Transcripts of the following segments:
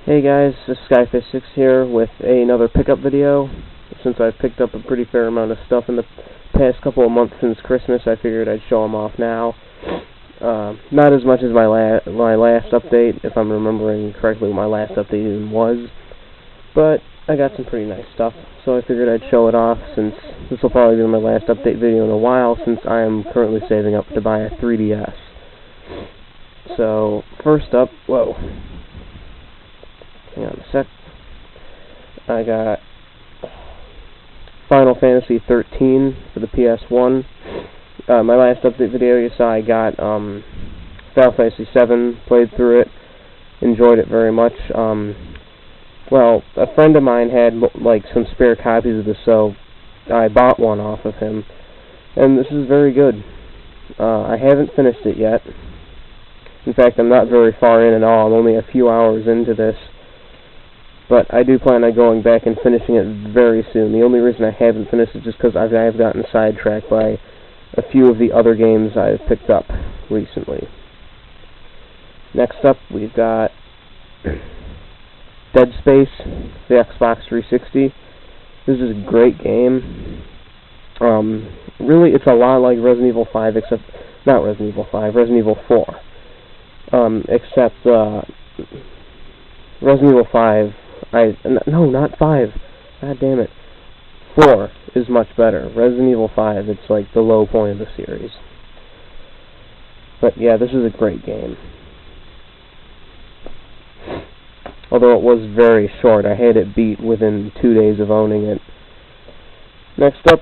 Hey guys, this is Skyfish6 here with another pickup video. Since I've picked up a pretty fair amount of stuff in the past couple of months since Christmas, I figured I'd show them off now. Not as much as my last update, if I'm remembering correctly what my last update even was, but I got some pretty nice stuff, so I figured I'd show it off since this will probably be my last update video in a while, since I am currently saving up to buy a 3DS. So, first up, whoa. Hang on a sec. I got Final Fantasy 13 for the PS1. My last update video, you saw I got Final Fantasy 7, played through it, enjoyed it very much. Well, a friend of mine had like some spare copies of this, so I bought one off of him, and this is very good. I haven't finished it yet. In fact, I'm not very far in at all. I'm only a few hours into this. But I do plan on going back and finishing it very soon. The only reason I haven't finished it is just because I have gotten sidetracked by a few of the other games I've picked up recently. Next up, we've got Dead Space, the Xbox 360. This is a great game. Really, it's a lot like Resident Evil 5, except not Resident Evil 5, Resident Evil 4. Except Resident Evil 5. No, not 5. God damn it. 4 is much better. Resident Evil 5, it's like the low point of the series. But yeah, this is a great game. Although it was very short. I had it beat within 2 days of owning it. Next up,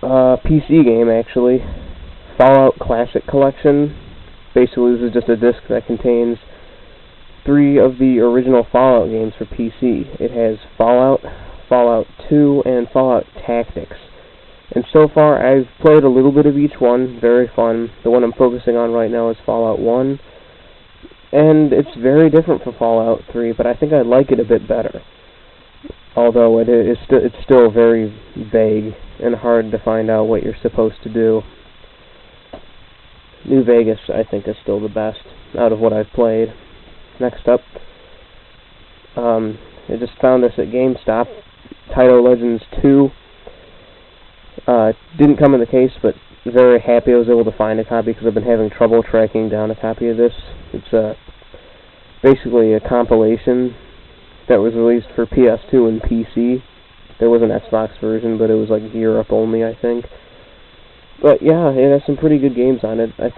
PC game actually. Fallout Classic Collection. Basically, this is just a disc that contains 3 of the original Fallout games for PC. It has Fallout, Fallout 2, and Fallout Tactics. And so far, I've played a little bit of each one. Very fun. The one I'm focusing on right now is Fallout 1. And it's very different from Fallout 3, but I think I like it a bit better. Although it's still very vague and hard to find out what you're supposed to do. New Vegas, I think, is still the best out of what I've played. Next up, I just found this at GameStop, Taito Legends 2. Didn't come in the case, but very happy I was able to find a copy because I've been having trouble tracking down a copy of this. It's basically a compilation that was released for PS2 and PC. There was an Xbox version, but it was like Europe only, I think. But yeah, it has some pretty good games on it. I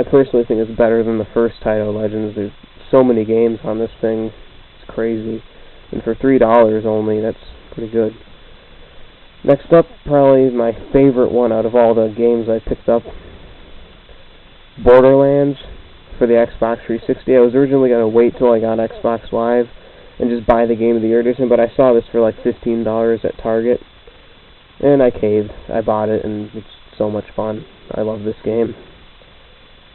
personally think it's better than the first Taito Legends. There's so many games on this thing. It's crazy. And for $3 only, that's pretty good. Next up, probably my favorite one out of all the games I picked up, Borderlands for the Xbox 360. I was originally going to wait till I got Xbox Live and just buy the Game of the Year edition, but I saw this for like $15 at Target, and I caved. I bought it, and it's so much fun. I love this game.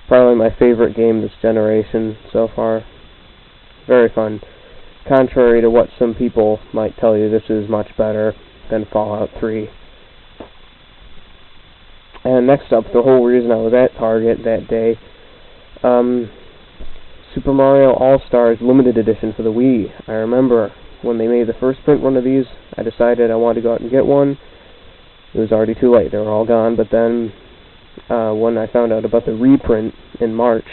Probably my favorite game this generation so far. Very fun. Contrary to what some people might tell you, this is much better than Fallout 3. And next up, the whole reason I was at Target that day, Super Mario AllStars Limited Edition for the Wii. I remember when they made the first print run of these, I decided I wanted to go out and get one. It was already too late. They were all gone, but then when I found out about the reprint in March,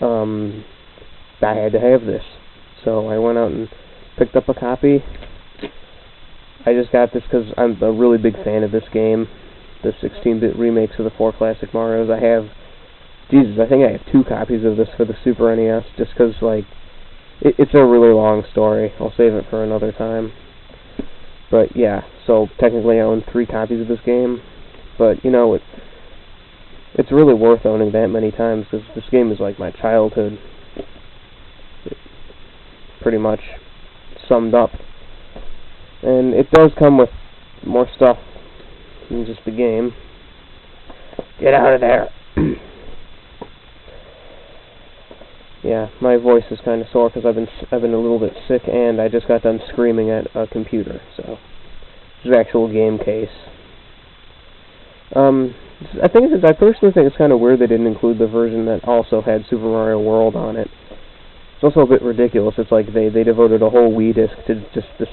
I had to have this. So I went out and picked up a copy. I just got this because I'm a really big fan of this game. The 16-bit remakes of the 4 classic Marios. I think I have 2 copies of this for the Super NES, just because, like, it's a really long story. I'll save it for another time. But yeah, so technically I own 3 copies of this game. But, you know, it's really worth owning that many times, because this game is like my childhood. It pretty much summed up. And it does come with more stuff than just the game. Get out of there! Yeah, my voice is kind of sore because I've been a little bit sick, and I just got done screaming at a computer, so it's an actual game case. I personally think it's kind of weird they didn't include the version that also had Super Mario World on it. It's also a bit ridiculous. It's like they devoted a whole Wii disc to just this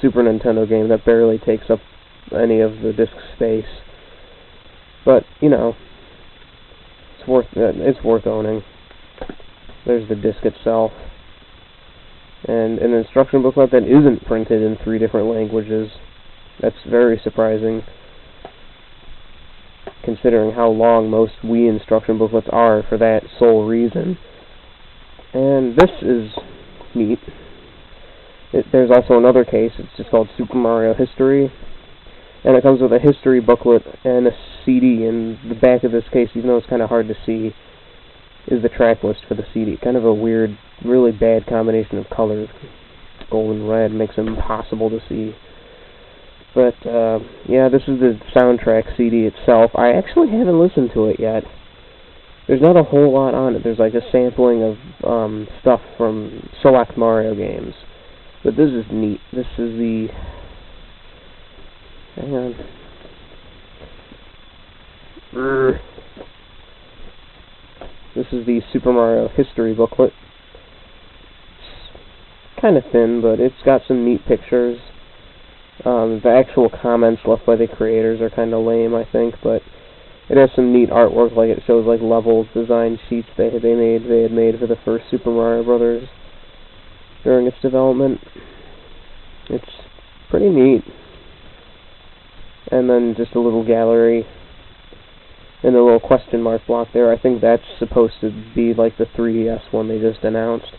Super Nintendo game that barely takes up any of the disc space. But, you know, it's worth owning. There's the disc itself. And an instruction booklet that isn't printed in 3 different languages. That's very surprising, considering how long most Wii instruction booklets are for that sole reason. And this is neat. There's also another case. It's just called Super Mario History. And it comes with a history booklet and a CD. In the back of this case, even though it's kind of hard to see, is the track list for the CD. Kind of a weird, really bad combination of colors. Gold and red makes it impossible to see. But, yeah, this is the soundtrack CD itself. I actually haven't listened to it yet. There's not a whole lot on it. There's like a sampling of stuff from select Mario games. But this is neat. This is the... Hang on. This is the Super Mario History booklet. It's kind of thin, but it's got some neat pictures. The actual comments left by the creators are kind of lame, I think, but it has some neat artwork. Like, it shows like level design sheets they had made for the first Super Mario Brothers during its development. It's pretty neat. And then just a little gallery and a little question mark block there. I think that's supposed to be like the 3DS one they just announced.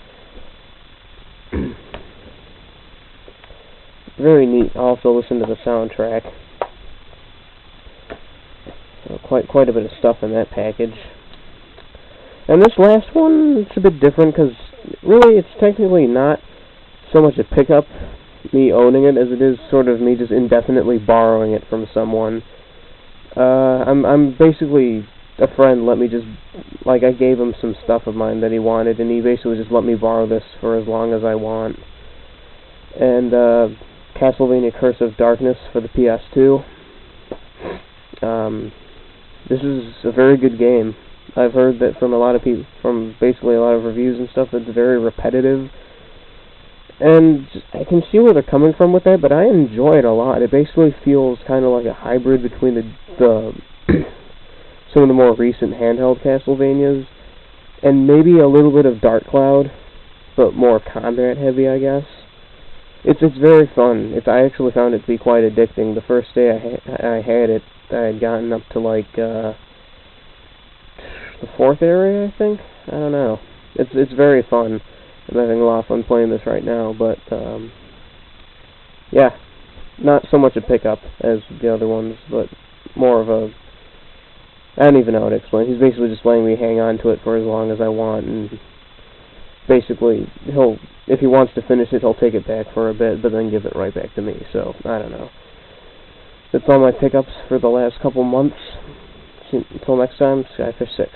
Very neat. I'll also listen to the soundtrack. Quite a bit of stuff in that package. And this last one, it's a bit different because really it's technically not so much a pickup, me owning it, as it is sort of me just indefinitely borrowing it from someone. I'm basically, a friend let me just, like, I gave him some stuff of mine that he wanted, and he basically just let me borrow this for as long as I want. And Castlevania Curse of Darkness for the PS2. This is a very good game. I've heard that from a lot of people, from basically a lot of reviews and stuff, that it's very repetitive. And I can see where they're coming from with that, but I enjoy it a lot. It basically feels kind of like a hybrid between the some of the more recent handheld Castlevanias, and maybe a little bit of Dark Cloud, but more combat heavy, I guess. It's very fun. I actually found it to be quite addicting. The first day I had it, I had gotten up to like the 4th area, I think. I don't know. It's very fun. I'm having a lot of fun playing this right now, but yeah, not so much a pickup as the other ones, but more of a, I don't even know how to explain. He's basically just letting me hang on to it for as long as I want, and basically if he wants to finish it, he'll take it back for a bit, but then give it right back to me. So I don't know. That's all my pickups for the last couple months. Until next time, Skyfish 6.